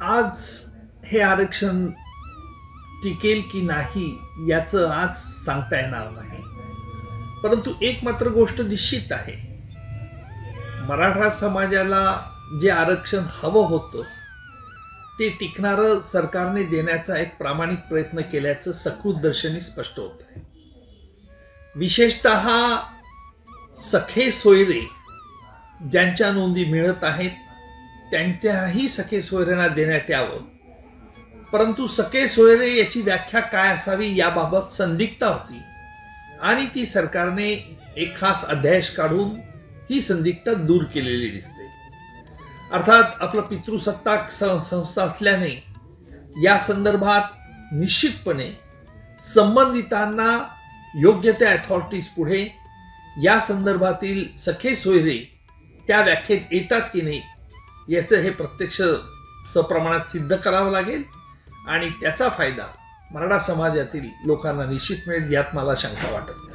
आज हे आरक्षण टिकेल की नाही याचं आज सांगता येणार नाही, परंतु एक मात्र गोष्ट निश्चित आहे, मराठा समाजाला जे आरक्षण हवं होतं ते टिकणारं सरकारने देण्याचा एक प्रामाणिक प्रयत्न केल्याचं सकृतदर्शनी स्पष्ट होत आहे। विशेषतः सखे सोयरे ज्यांच्या नोंदी मिळत आहेत त्यांच्याही सखे सोयऱ्यांना देण्यात यावं, परंतु सखे सोयरे याची व्याख्या काय असावी याबाबत संदिग्धता होती आणि ती सरकारने एक खास अध्यादेश काढून ही संदिग्धता दूर केलेली दिसते। अर्थात आपलं पितृसत्ताक संस्था असल्याने या संदर्भात निश्चितपणे संबंधितांना योग्य त्या अथॉरिटीज पुढे या संदर्भातील सखे सोयरे त्या व्याख्येत येतात की नाही याचं हे प्रत्यक्ष सप्रमाणात सिद्ध करावं लागेल आणि त्याचा फायदा मराठा समाजातील लोकांना निश्चित मिळेल यात मला शंका वाटत नाही।